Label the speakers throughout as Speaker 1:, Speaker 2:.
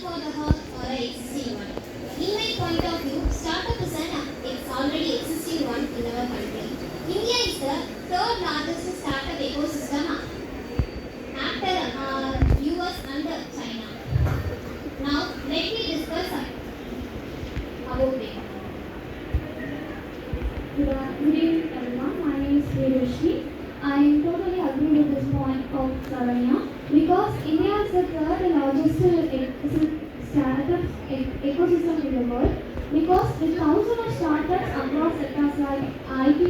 Speaker 1: for the heart or a existing one. In my point of view, startup is an it's already existing one in our country. India is the third largest startup ecosystem after US and China. Now let me discuss about it.
Speaker 2: Good evening everyone, my name is Srirushi. I am totally agree with this point of Saranya because India is the third largest startup ecosystem in the world because with thousands of startups across sectors like IT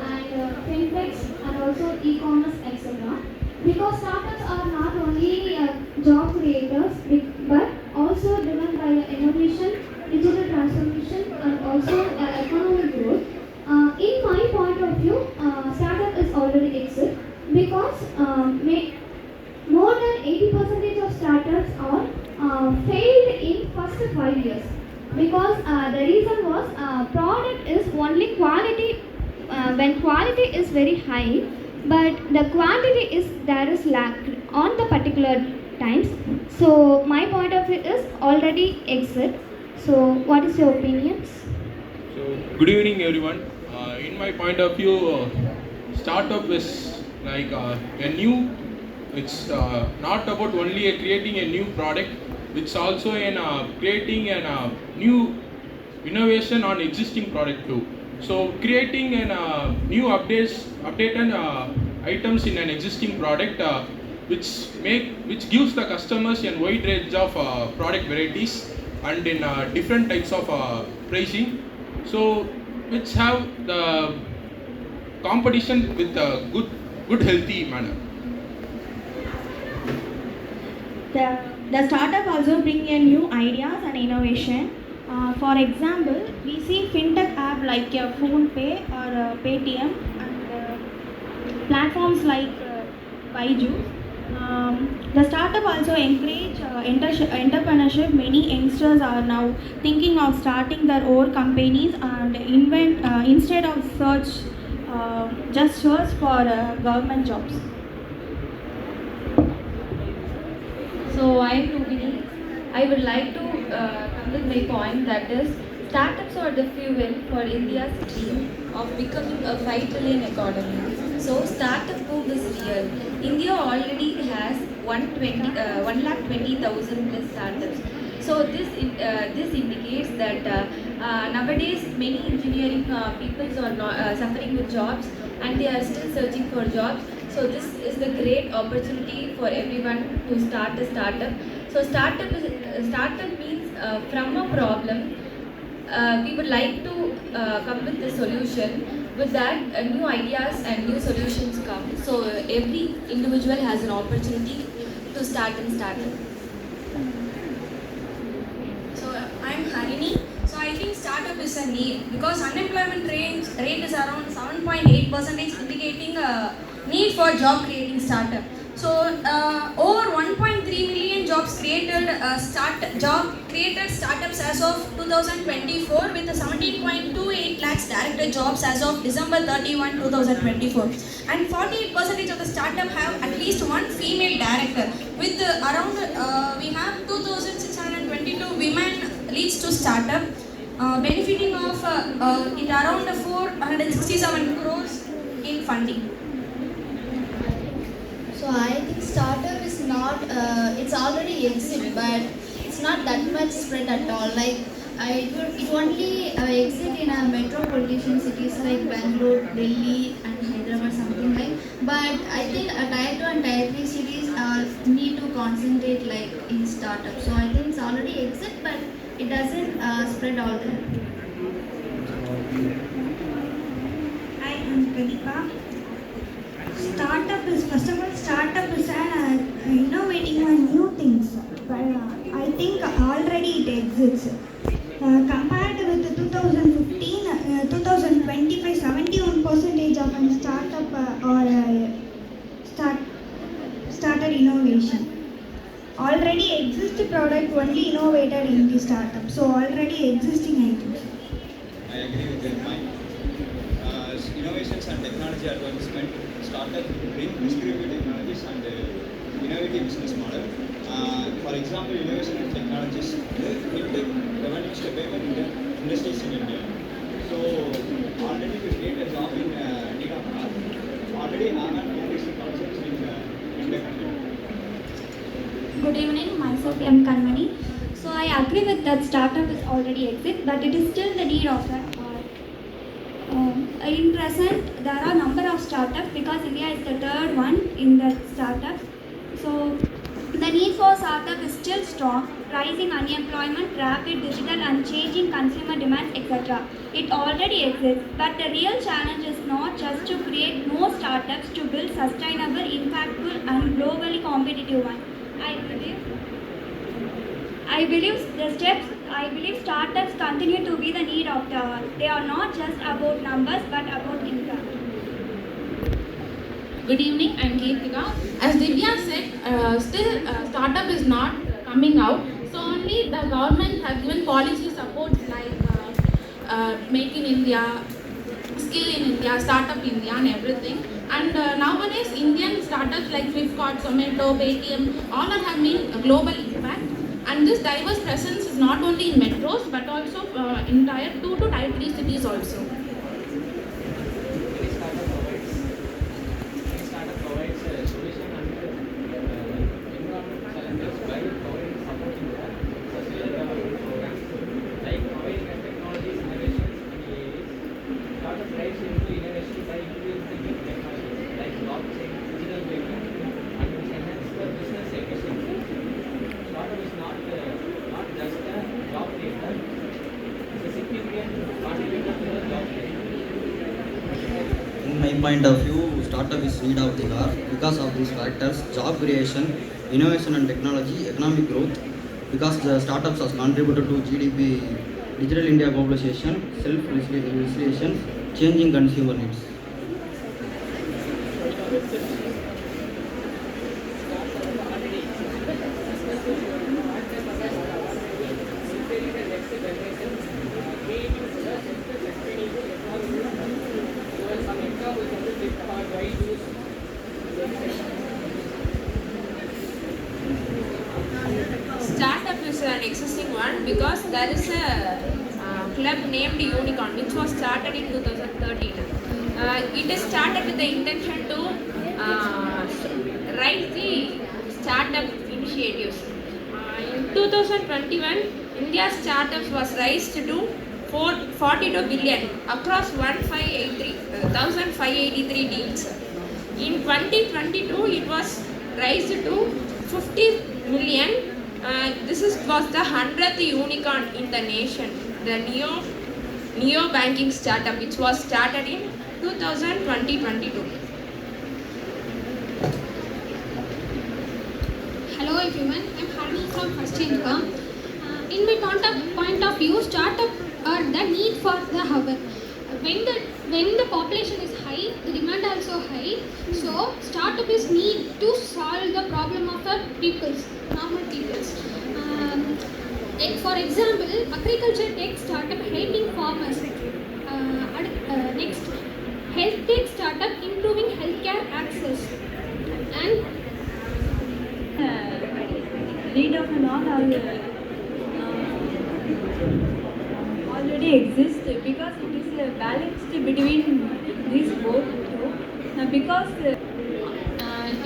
Speaker 2: and fintechs and also e-commerce etc. Because startups are not only job creators but also driven by innovation, digital transformation and also economic growth. In my point of view, startup is already exit because more than 80% of startups are failed in first 5 years because the reason was product is only quality when quality is very high but the quantity is there is lack on the particular times. So my point of view is already exit. So what is your opinions?
Speaker 3: So, good evening, everyone. In my point of view, startup is like a new. It's not about only creating a new product. It's also in creating a new innovation on existing product too. So, creating an new updated items in an existing product, which gives the customers a wide range of product varieties and in different types of pricing, so which have the competition with a good healthy manner.
Speaker 4: The startup also bring in new ideas and innovation. For example, we see fintech app like PhonePe or Paytm and platforms like Byju's. The startup also encourage entrepreneurship. Many youngsters are now thinking of starting their own companies and invent instead of just search for government jobs.
Speaker 5: So I am Rubini. I would like to come with my point that is startups are the fuel for India's dream of becoming a 5 trillion economy. So startup boom is real. India already has 1,20,000 plus startups. So this indicates that nowadays many engineering people are not, suffering with jobs and they are still searching for jobs. So this is the great opportunity for everyone to start a startup. So startup means from a problem, we would like to come with the solution. With that, new ideas and new solutions come. So every individual has an opportunity to start and startup.
Speaker 6: So I'm Harini. So I think startup is a need because unemployment rate is around 7.8%, indicating a need for job creating startup. So over 1.3 million jobs created startups as of 2024 with 17.28 lakhs directed jobs as of December 31, 2024. And 48% of the startup have at least one female director with around we have 2,622 women leads to startup benefiting of it around 467 crores in funding.
Speaker 7: So I think startup is not, it's already exist, but it's not that much spread at all. Like it only exist in a metropolitan cities like Bangalore, Delhi, and Hyderabad, something like. But I think tier 2 and tier 3 cities need to concentrate like in startup. So I think it's already exist, but it doesn't spread all there.
Speaker 8: Hi, I'm Pradeepa. Startup is first of all startup is an innovating on new things. But I think already it exists. Compared with 2015, 2025, 71% of a startup started innovation. Already exist product only innovated in the startup. So already existing items.
Speaker 9: I agree with your point. Innovations and technology advancement, startups bring distributed technologies and innovative business model. For example, innovation and technologies survival industries in India. So already we create a job in need of us. Already Anand foundation concepts in the country.
Speaker 8: Good evening, myself M. Kanmani. So I agree with that startup is already exist, but it is still the need of that. In present, there are number of startups because India is the third one in the startup. So the need for startup is still strong. Rising unemployment, rapid digital and changing consumer demands, etc. It already exists, but the real challenge is not just to create more startups to build sustainable, impactful and globally competitive ones. I believe startups continue to be the need of the hour. They are not just about numbers but about impact.
Speaker 10: Good evening, I'm Kirtika. As Divya said, still startup is not coming out. So only the government has given policy support like Make in India, Skill in India, Startup India and everything. And nowadays Indian startups like Flipkart, Zomato, Paytm, all are having a global impact. And this diverse presence is not only in metros but also in tier 2 to tier 3 cities also.
Speaker 9: Startup provides a solution under environmental challenges by providing supporting the sustainable development programs like providing technologies, innovations in areas. Startup drives into innovation by introducing new technologies like blockchain, digital payment, and which enhance the business efficiency. Startup is not just a job creator; it's a significant contributor to the job creation.
Speaker 11: In my point of view, startup is need of the hour because of these factors: job creation, innovation and technology, economic growth. Because the startups has contributed to GDP, digital India globalization, self-resilience, changing consumer needs.
Speaker 10: Startup is an existing one because there is a club named Unicorn which was started in 2013. It is started with the intention to write the startup initiatives. In 2021, India's startups was raised to 42 billion across 1,583 deals. In 2022, it was raised to 50 million. This was the 100th unicorn in the nation, the Neo banking startup, which was started in 2022.
Speaker 12: Hello everyone, I'm Harni from First Income. In my point of view, startup are the need for the hour. When the population is high, the demand also high. So startup is need to solve the problem of the normal peoples. For example, agriculture tech startup helping farmers. Next, health tech startup improving healthcare access. And
Speaker 8: Need of an hour already exists because it is balanced between these both two. Because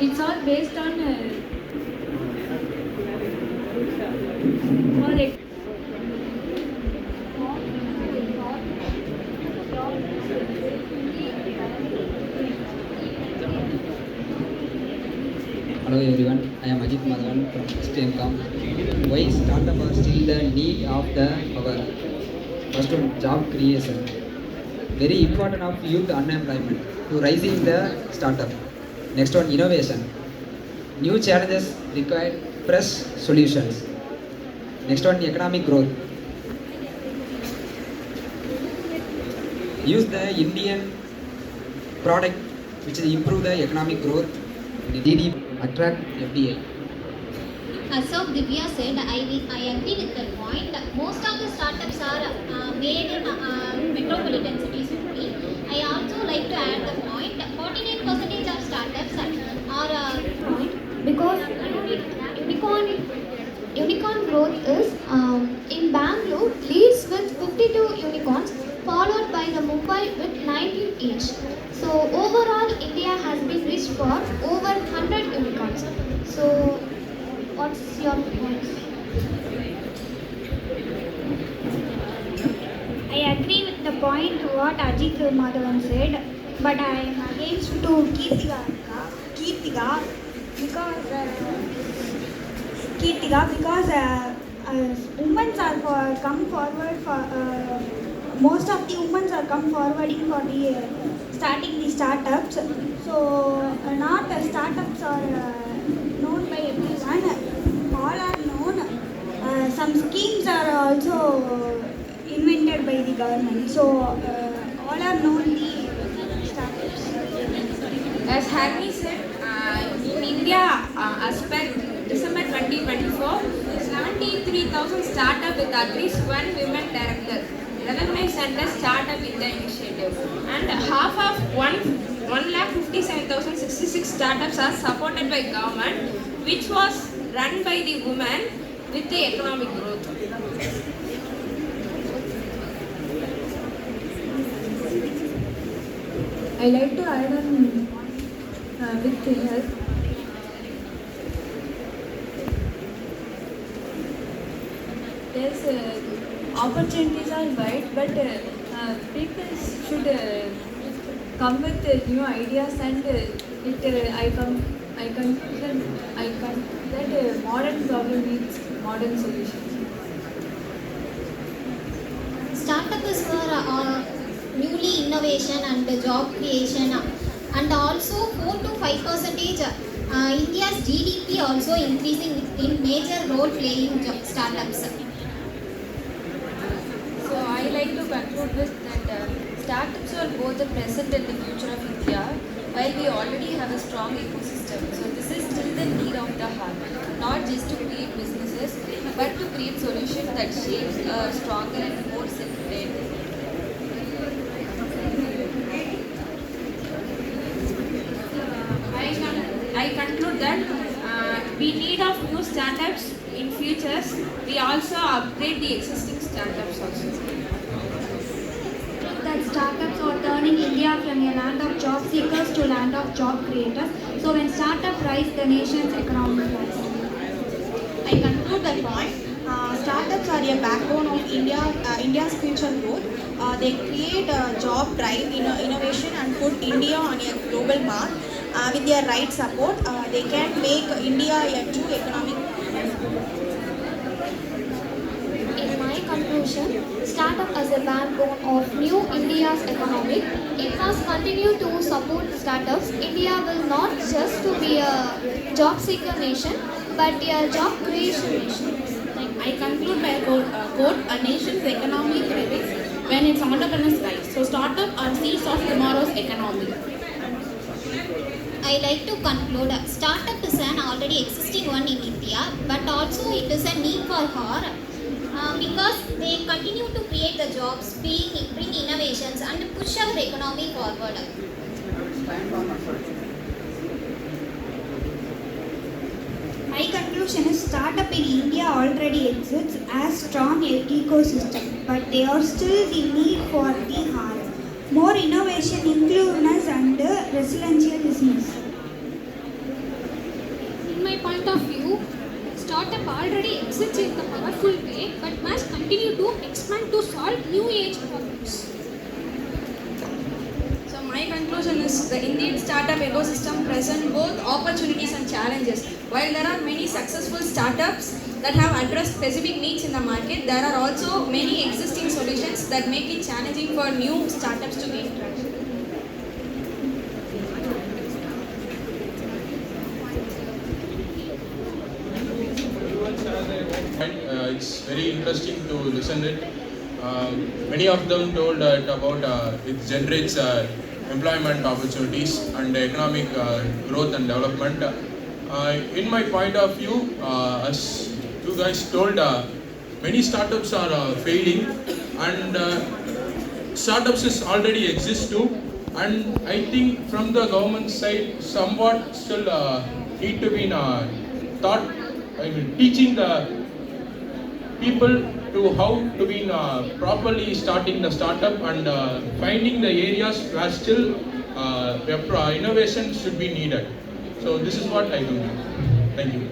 Speaker 8: it's all based on
Speaker 13: Hello everyone, I am Ajit Madhavan from STMCom. Why startup are still the need of the hour? First one, job creation. Very important of youth unemployment to rising the startup. Next one, innovation. New challenges require fresh solutions. Next one, economic growth. Use the Indian product which will improve the economic growth. GDP attract FDI.
Speaker 1: As of Divya said, I agree with that point. Most of the startups are made in metropolitan cities only. I also like to add the point. 49% of startups are
Speaker 2: Because unicorn growth is in Bangalore leads unicorns, followed by the Mumbai with 19 each. So overall, India has been rich for over 100 unicorns. So what's your point?
Speaker 8: I agree with the point what Ajit Madhavan said, but I am against to Kirtika because women are come forward for most of the women are come forwarding for the starting the startups. So not startups are known by everyone. All are known. Some schemes are also invented by the government. So all are known the startups.
Speaker 10: As Harry said, in India, as per December 2024, 73,000 startup with at least one women director recognized under Startup India initiative, and half of 1,57,066 startups are supported by government, which was run by the women with the economic growth.
Speaker 5: I like to add on with the help. Yes, opportunities are wide, but people should come with new ideas, and I consider that modern problem needs modern solutions.
Speaker 1: Startup is for newly innovation and job creation, and also 4 to 5%. India's GDP also increasing in major role playing startups.
Speaker 5: So I like to conclude with that startups are both the present and the future of India, while we already have a strong ecosystem. So this is still the need of the heart, not just to create businesses, but to create solutions that shapes a stronger and more self-led.
Speaker 10: I conclude that we need of new startups in futures. We also upgrade the existing startups also.
Speaker 2: That startups are turning India from a land of job seekers to land of job creators. So when startups rise, the nation's economy rise.
Speaker 4: I conclude that point. Startups are a backbone of India's future growth. They create job drive, innovation, and put India on a global mark. With their right support, they can make India a true economic.
Speaker 2: In my conclusion, startup as a backbone of new India's economy, it must continue to support startups. India will not just to be a job seeker nation, but a job creation nation.
Speaker 10: I conclude by a quote, a nation's economy thrives when its entrepreneurs rise. So startup are seeds of tomorrow's economy.
Speaker 1: I like to conclude, startup is an already existing one in India, but also it is a need for her because they continue to create the jobs, bring innovations and push our economy forward.
Speaker 8: My conclusion is startup in India already exists as strong ecosystem, but they are still the need for the heart. More innovation, inclusiveness and resilient business.
Speaker 12: In my point of view, startup already exists in a powerful way, but must continue to expand to solve new age problems.
Speaker 6: So my conclusion is the Indian startup ecosystem presents both opportunities and challenges. While there are many successful startups that have addressed specific needs in the market, there are also many existing solutions that make it challenging for new startups to gain traction.
Speaker 3: It's very interesting to listen it. Many of them told that about it generates employment opportunities and economic growth and development. In my point of view, as you guys told, many startups are failing, and startups is already exist too. And I think from the government side, somewhat still need to be taught. I mean, teaching the people to to how to be properly starting the startup and finding the areas where still innovation should be needed. So this is what I do. Thank you.